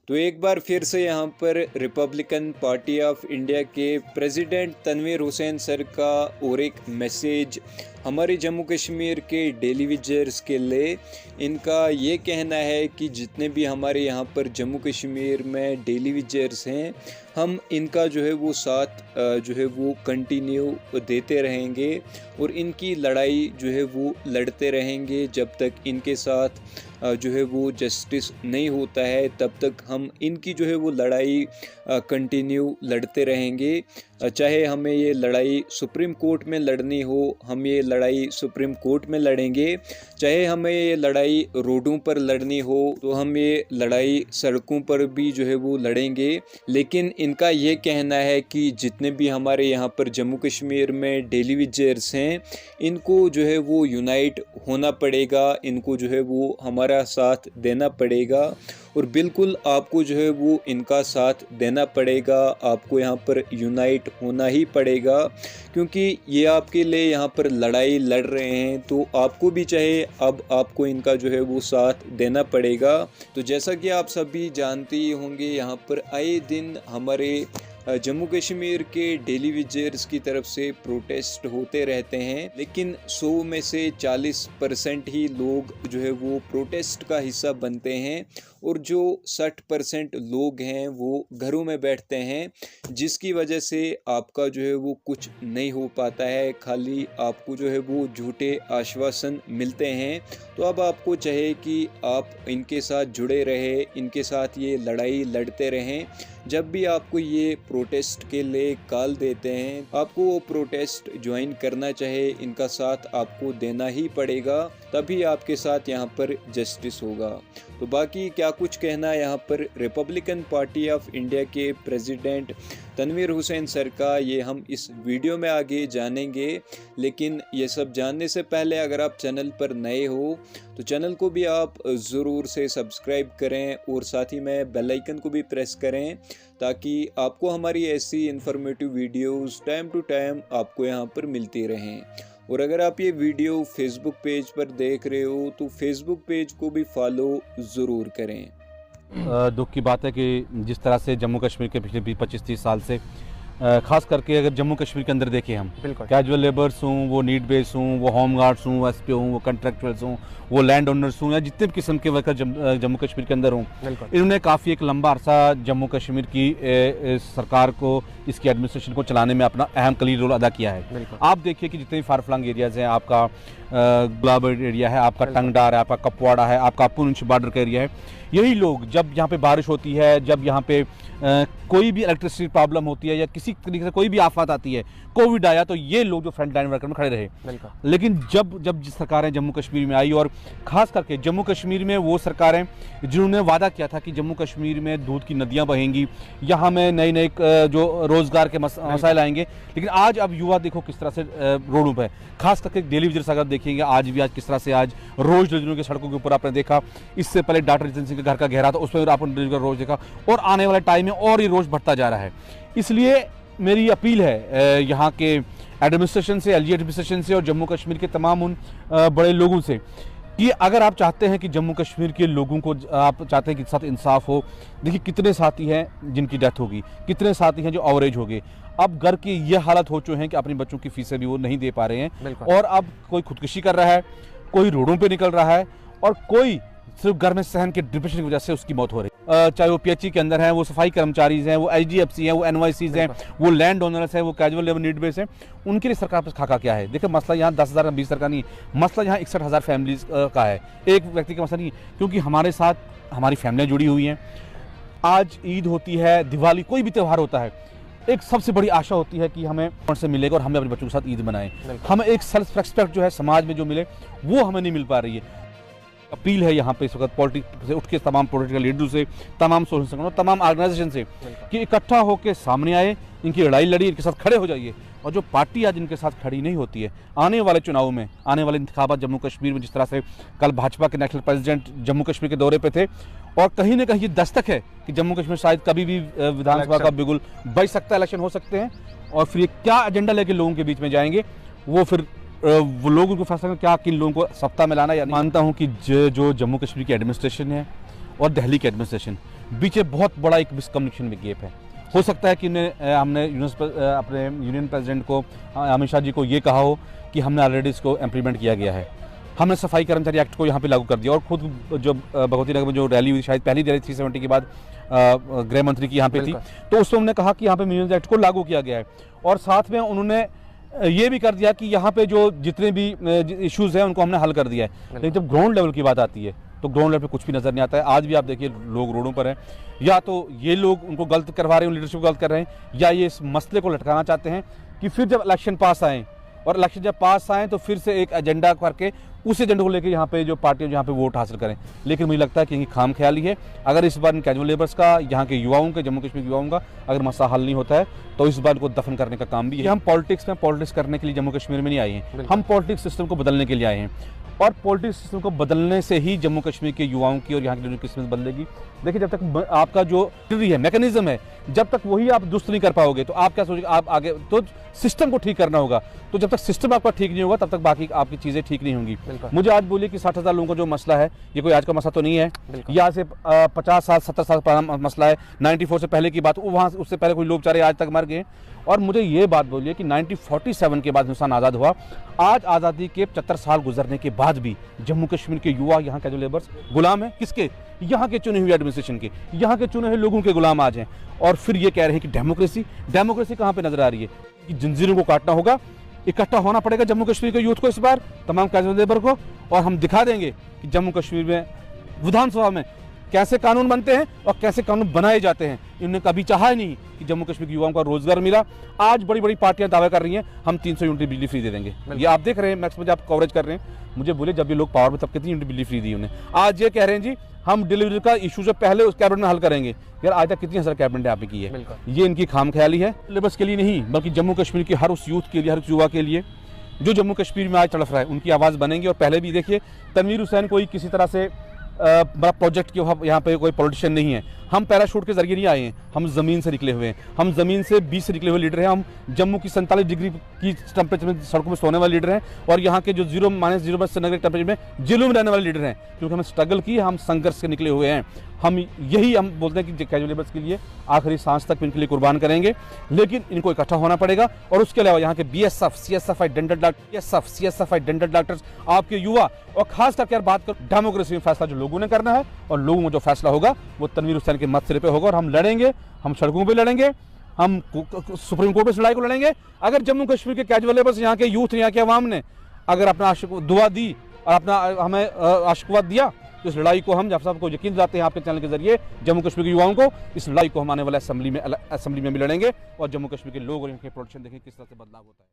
तो एक बार फिर से यहाँ पर रिपब्लिकन पार्टी ऑफ इंडिया के प्रेसिडेंट तनवीर हुसैन सर का और एक मैसेज हमारे जम्मू कश्मीर के डेली विजर्स के लिए। इनका ये कहना है कि जितने भी हमारे यहाँ पर जम्मू कश्मीर में डेली विजर्स हैं, हम इनका जो है वो साथ जो है वो कंटिन्यू देते रहेंगे और इनकी लड़ाई जो है वो लड़ते रहेंगे जब तक इनके साथ जो है वो जस्टिस नहीं होता है, तब तक हम इनकी जो है वो लड़ाई कंटिन्यू लड़ते रहेंगे। चाहे हमें ये लड़ाई सुप्रीम कोर्ट में लड़नी हो, हम ये लड़ाई सुप्रीम कोर्ट में लड़ेंगे। चाहे हमें ये लड़ाई रोडों पर लड़नी हो तो हम ये लड़ाई सड़कों पर भी जो है वो लड़ेंगे। लेकिन इनका ये कहना है कि जितने भी हमारे यहाँ पर जम्मू कश्मीर में डेली विजर्स हैं, इनको जो है वो यूनाइट होना पड़ेगा, इनको जो है वो हमारा साथ देना पड़ेगा और बिल्कुल आपको जो है वो इनका साथ देना पड़ेगा। आपको यहाँ पर यूनाइट होना ही पड़ेगा क्योंकि ये आपके लिए यहाँ पर लड़ाई लड़ रहे हैं, तो आपको भी चाहे अब आपको इनका जो है वो साथ देना पड़ेगा। तो जैसा कि आप सभी जानते ही होंगे, यहाँ पर आए दिन हमारे जम्मू कश्मीर के डेली विजर्स की तरफ से प्रोटेस्ट होते रहते हैं, लेकिन 100 में से 40% ही लोग जो है वो प्रोटेस्ट का हिस्सा बनते हैं और जो 60% लोग हैं वो घरों में बैठते हैं, जिसकी वजह से आपका जो है वो कुछ नहीं हो पाता है, खाली आपको जो है वो झूठे आश्वासन मिलते हैं। तो अब आपको चाहिए कि आप इनके साथ जुड़े रहे, इनके साथ ये लड़ाई लड़ते रहें। जब भी आपको ये प्रोटेस्ट के लिए कॉल देते हैं, आपको वो प्रोटेस्ट ज्वाइन करना चाहे, इनका साथ आपको देना ही पड़ेगा, तभी आपके साथ यहाँ पर जस्टिस होगा। तो बाकी क्या कुछ कहना यहाँ पर रिपब्लिकन पार्टी ऑफ इंडिया के प्रेसिडेंट तनवीर हुसैन सर का, ये हम इस वीडियो में आगे जानेंगे। लेकिन ये सब जानने से पहले अगर आप चैनल पर नए हो तो चैनल को भी आप ज़रूर से सब्सक्राइब करें और साथ ही में बेल आइकन को भी प्रेस करें ताकि आपको हमारी ऐसी informative videos time to time आपको यहाँ पर मिलती रहें। और अगर आप ये वीडियो फेसबुक पेज पर देख रहे हो तो फेसबुक पेज को भी फॉलो ज़रूर करें। दुख की बात है कि जिस तरह से जम्मू कश्मीर के पिछले 25-30 साल से खास करके अगर जम्मू कश्मीर के अंदर देखें हम, कैजुअल लेबर्स हों, वो नीड बेस हों, वो होम गार्ड्स हों, वो एसपी हों, वो कॉन्ट्रैक्चुअल्स हों, वो लैंड ओनर्स हों या जितने भी किस्म के वर्कर जम्मू कश्मीर के अंदर हों, इन्होंने काफ़ी एक लंबा अरसा जम्मू कश्मीर की सरकार को, इसकी एडमिनिस्ट्रेशन को चलाने में अपना अहम कलील रोल अदा किया है। आप देखिए कि जितने भी फार फ्लंग एरियाज़ हैं, आपका गुलाबर्ड एरिया है, आपका टंगडार है, आपका कपवाड़ा है, आपका पुंछ बॉर्डर का एरिया है, यही लोग जब यहाँ पे बारिश होती है, जब यहाँ पे कोई भी इलेक्ट्रिसिटी प्रॉब्लम होती है या किसी तरीके से कोई भी आफत आती है, कोविड आया, तो ये लोग जो फ्रंट लाइन वर्कर में खड़े रहे। लेकिन जब सरकारें जम्मू कश्मीर में आई और ख़ास करके जम्मू कश्मीर में वो सरकारें जिन्होंने वादा किया था कि जम्मू कश्मीर में दूध की नदियाँ बहेंगी, यहाँ में नए नए जो रोज़गार के मसाइल आएंगे, लेकिन आज अब युवा देखो किस तरह से रोडों पर, खास करके डेली विजर्स अगर देखेंगे आज भी, आज किस तरह से आज रोज़ डिलीवरी की सड़कों के ऊपर आपने देखा। इससे पहले डॉक्टर जितेंद्र सिंह के घर का घेरा था, उसमें आपने डिलीवरी रोज़ देखा और आने वाले टाइम में और ये रोज़ बढ़ता जा रहा है। इसलिए मेरी अपील है यहाँ के एडमिनिस्ट्रेशन से, एलजी एडमिनिस्ट्रेशन से और जम्मू कश्मीर के तमाम उन बड़े लोगों से कि अगर आप चाहते हैं कि जम्मू कश्मीर के लोगों को, आप चाहते हैं कि साथ इंसाफ हो, देखिए कितने साथी हैं जिनकी डेथ होगी, कितने साथी हैं जो अवरेज हो गए। अब घर की ये हालत हो चुके हैं कि अपने बच्चों की फीसें भी वो नहीं दे पा रहे हैं और अब कोई खुदकुशी कर रहा है, कोई रोडों पे निकल रहा है और कोई सिर्फ घर में सहन के डिप्रेशन की वजह से उसकी मौत हो रही है। चाहे वो पीएचई के अंदर हैं, वो सफाई कर्मचारी हैं, वो एचडीएफसी हैं, वो एनवाईसीज हैं, वो लैंड ओनर्स हैं, वो कैजुअल लेबर नीड बेस हैं, उनके लिए सरकार पर खाका क्या है। देखिए मसला यहाँ 10,000 20,000 का नहीं, मसला यहाँ 61,000 फैमिलीज का है, एक व्यक्ति का मसला नहीं, क्योंकि हमारे साथ हमारी फैमिलियाँ जुड़ी हुई हैं। आज ईद होती है, दिवाली, कोई भी त्यौहार होता है, एक सबसे बड़ी आशा होती है कि हमें कौन से मिलेगा और हमें अपने बच्चों के साथ ईद बनाएं। हमें एक सेल्फ रेस्पेक्ट जो है समाज में जो मिले, वो हमें नहीं मिल पा रही है। अपील है यहाँ पे इस वक्त पॉलिटिक्स से उठ के, तमाम पॉलिटिकल लीडरों से, तमाम सोशल संगठनों, तमाम ऑर्गेनाइजेशन से कि इकट्ठा होकर सामने आए, इनकी लड़ाई लड़ी, इनके साथ खड़े हो जाइए। और जो पार्टी आज इनके साथ खड़ी नहीं होती है, आने वाले चुनाव में, आने वाले इंतखाबात जम्मू कश्मीर में, जिस तरह से कल भाजपा के नेशनल प्रेसिडेंट जम्मू कश्मीर के दौरे पे थे और कहीं ना कहीं ये दस्तक है कि जम्मू कश्मीर शायद कभी भी विधानसभा का बिगुल बज सकता है, इलेक्शन हो सकते हैं, और फिर ये क्या एजेंडा लेके लोगों के बीच में जाएंगे, वो फिर वो लोगों को फैसला क्या किन लोगों को सत्ता में लाना। या मानता हूँ कि जो जम्मू कश्मीर की एडमिनिस्ट्रेशन है और दिल्ली की एडमिनिस्ट्रेशन बीच बहुत बड़ा एक मिसकम्युनिकेशन में गैप है। हो सकता है कि हमने अपने यूनियन प्रेसिडेंट को, अमित शाह जी को ये कहा हो कि हमने ऑलरेडी इसको इम्प्लीमेंट किया गया है, हमने सफाई कर्मचारी एक्ट को यहाँ पे लागू कर दिया। और खुद जो भगवती नगर में जो रैली हुई, शायद पहली रैली 370 के बाद गृह मंत्री की यहाँ पे थी, तो उसमें उन्होंने कहा कि यहाँ पे म्यूनिसिपल एक्ट को लागू किया गया है। और साथ में उन्होंने ये भी कर दिया कि यहाँ पे जो जितने भी इश्यूज हैं उनको हमने हल कर दिया है। लेकिन जब ग्राउंड लेवल की बात आती है तो ग्राउंड लेवल पे कुछ भी नजर नहीं आता है। आज भी आप देखिए लोग रोडों पर हैं, या तो ये लोग उनको गलत करवा रहे हैं, लीडरशिप गलत कर रहे हैं, या ये इस मसले को लटकाना चाहते हैं कि फिर जब इलेक्शन पास आए और इलेक्शन जब पास आए तो फिर से एक एजेंडा करके उस एजेंडे को लेकर यहाँ पे जो पार्टियां यहाँ पे वोट हासिल करें। लेकिन मुझे लगता है कि इनकी खाम ख्याली है। अगर इस बार कैजुअल लेबर्स का, यहाँ के युवाओं के, जम्मू कश्मीर के युवाओं का अगर मसला हल नहीं होता है तो इस बार को दफन करने का काम भी है। हम पॉलिटिक्स करने के लिए जम्मू कश्मीर में नहीं आए हैं, हम पॉलिटिक्स सिस्टम को बदलने के लिए आए हैं। और पॉलिटिक्स सिस्टम को बदलने से ही जम्मू कश्मीर के युवाओं की और यहाँ की किस्मत बदलेगी। देखिए, जब तक आपका जो है मैकेनिज्म है, जब तक वही आप दुरुस्त नहीं कर पाओगे तो आप क्या सोचेंगे, आप आगे तो सिस्टम को ठीक करना होगा। तो जब तक सिस्टम आपका ठीक नहीं होगा तब तक बाकी आपकी चीजें ठीक नहीं होंगी। मुझे आज बोलिए कि 60,000 लोगों का जो मसला है, ये कोई आज का मसला तो नहीं है, यहाँ से 50 साल 70 साल पुराना मसला है। 94 से पहले की बात, वहाँ उससे पहले कोई लोग बेचारे आज तक मर गए। और मुझे ये बात बोलिए कि 1947 के बाद हिंदुस्तान आज़ाद हुआ, आज आज़ादी के 75 साल गुजरने के बाद भी जम्मू कश्मीर के युवा, यहाँ के जो लेबर्स गुलाम है किसके? यहाँ के चुने हुए एडमिनिस्ट्रेशन के, यहाँ के चुने हुए लोगों के गुलाम आज हैं। और फिर ये कह रहे हैं कि डेमोक्रेसी कहाँ पे नजर आ रही है? कि जंजीरों को काटना होगा, इकट्ठा होना पड़ेगा जम्मू कश्मीर के यूथ को इस बार, तमाम कैजुअल लेबर को, और हम दिखा देंगे कि जम्मू कश्मीर में विधानसभा में कैसे कानून बनते हैं और कैसे कानून बनाए जाते हैं। इन्होंने कभी चाहा ही नहीं कि जम्मू कश्मीर के युवाओं को रोजगार मिला। आज बड़ी बड़ी पार्टियां दावा कर रही हैं हम 300 यूनिट बिजली फ्री दे देंगे। ये आप देख रहे हैं, मैक्स में आप कवरेज कर रहे हैं। मुझे बोले जब ये लोग पावर में तब कितनी यूनिट बिजली फ्री दी उन्हें। आज ये कह रहे हैं जी हम डिलीवरी का इशू जो पहले उस कैबिनेट में हल करेंगे। यार आज तक कितनी हजार कैबिनेट यहाँ पे की है? ये इनकी खाम ख्याली है। लेबर्स के लिए नहीं, बल्कि जम्मू कश्मीर के हर उस यूथ के लिए, हर उस युवा के लिए जो जम्मू कश्मीर में आज तड़फ रहा है, उनकी आवाज़ बनेंगे। और पहले भी देखिए, तनवीर हुसैन कोई किसी तरह से बड़ा प्रोजेक्ट के यहाँ पे कोई पॉलिटिशियन नहीं है। हम पैराशूट के जरिए नहीं आए हैं, हम ज़मीन से निकले हुए हैं, हम ज़मीन से 20 से निकले हुए लीडर हैं। हम जम्मू की 47 डिग्री की टेम्परेचर में सड़कों में सोने वाले लीडर हैं, और यहाँ के जो 0-0 श्रीनगर टेम्परेचर में जेलों में रहने वाले लीडर हैं, क्योंकि हमें स्ट्रगल की, हम संघर्ष से निकले हुए हैं। हम बोलते हैं कि कैजुअल लेबर्स के लिए आखिरी सांस तक इनके लिए कुर्बान करेंगे। लेकिन इनको इकट्ठा होना पड़ेगा। और उसके अलावा यहाँ के BSF, CSFI डेंटल डॉक्टर्स, आपके युवा, और खास करके यार बात कर डेमोक्रेसी में फैसला जो लोगों ने करना है, और लोगों में जो फैसला होगा वो तनवीर हुसैन के मत सिरे पे होगा। और हम लड़ेंगे, हम सड़कों पे लड़ेंगे, हम सुप्रीम कोर्ट में इस लड़ाई को लड़ेंगे। अगर जम्मू कश्मीर के कैजुअल लेबर्स, यहाँ के यूथ, यहाँ के अवाम ने अगर अपना दुआ दी और अपना हमें आशीर्वाद दिया, तो इस लड़ाई को हम, जब सबको यकीन दिलाते हैं आपके चैनल के जरिए, जम्मू कश्मीर के युवाओं को, इस लड़ाई को हम आने वाले असेंबली में भी लड़ेंगे। और जम्मू कश्मीर के लोग और इनके प्रोटेक्शन देखें किस तरह से बदलाव होता है।